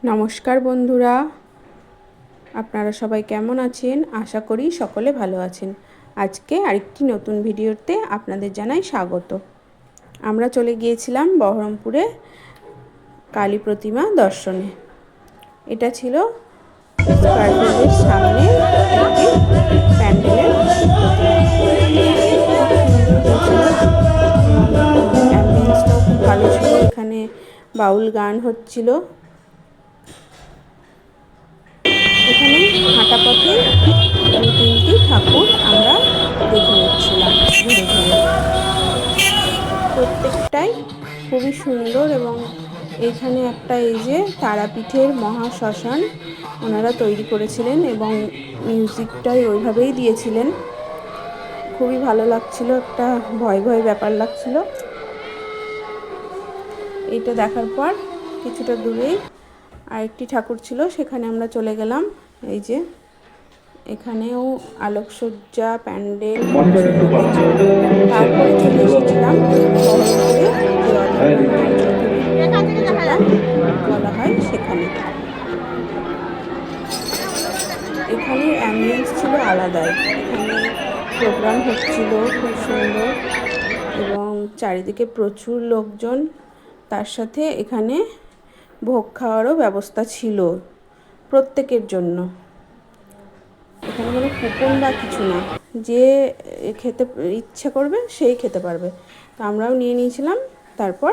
নমস্কার বন্ধুরা, আপনারা সবাই কেমন আছেন? আশা করি সকলে ভালো আছেন। আজকে আরেকটি নতুন ভিডিওতে আপনাদের জানাই স্বাগত। আমরা চলে গিয়েছিলাম বহরমপুরে কালী প্রতিমা দর্শনে। এটা ছিল স্কয়ারফিল্ডের সামনে একটি প্যান্ডেলের অ্যাম্বিয়েন্সটাও খুব ভালো ছিল। এখানে বাউল গান হচ্ছিল। এখানে হাঁটা পথে দু তিনটি ঠাকুর আমরা দেখে নিচ্ছিলাম ঘুরে ঘুরে। প্রত্যেকটাই খুবই সুন্দর এবং এইখানে একটা এই যে তারাপীঠের মহাশ্মশান ওনারা তৈরি করেছিলেন এবং মিউজিকটাই ওইভাবেই দিয়েছিলেন। খুবই ভালো লাগছিল, একটা ভয় ভয় ব্যাপার লাগছিল। এইটা দেখার পর কিছুটা দূরেই আরেকটি ঠাকুর ছিল, সেখানে আমরা চলে গেলাম। এই যে এখানেও আলোকসজ্জা প্যান্ডেল তারপরে চলে এসেছিলাম বহরমপুরে বলা হয় সেখানে। এখানে অ্যাম্বিয়েন্স ছিল আলাদাই, এখানে প্রোগ্রাম হচ্ছিল খুব সুন্দর এবং চারিদিকে প্রচুর লোকজন। তার সাথে এখানে ভোগ খাওয়ারও ব্যবস্থা ছিল প্রত্যেকের জন্য। এখানে কোনো কুপন বা কিছু না, যে খেতে ইচ্ছা করবে সেই খেতে পারবে। তো আমরাও নিয়ে নিয়েছিলাম। তারপর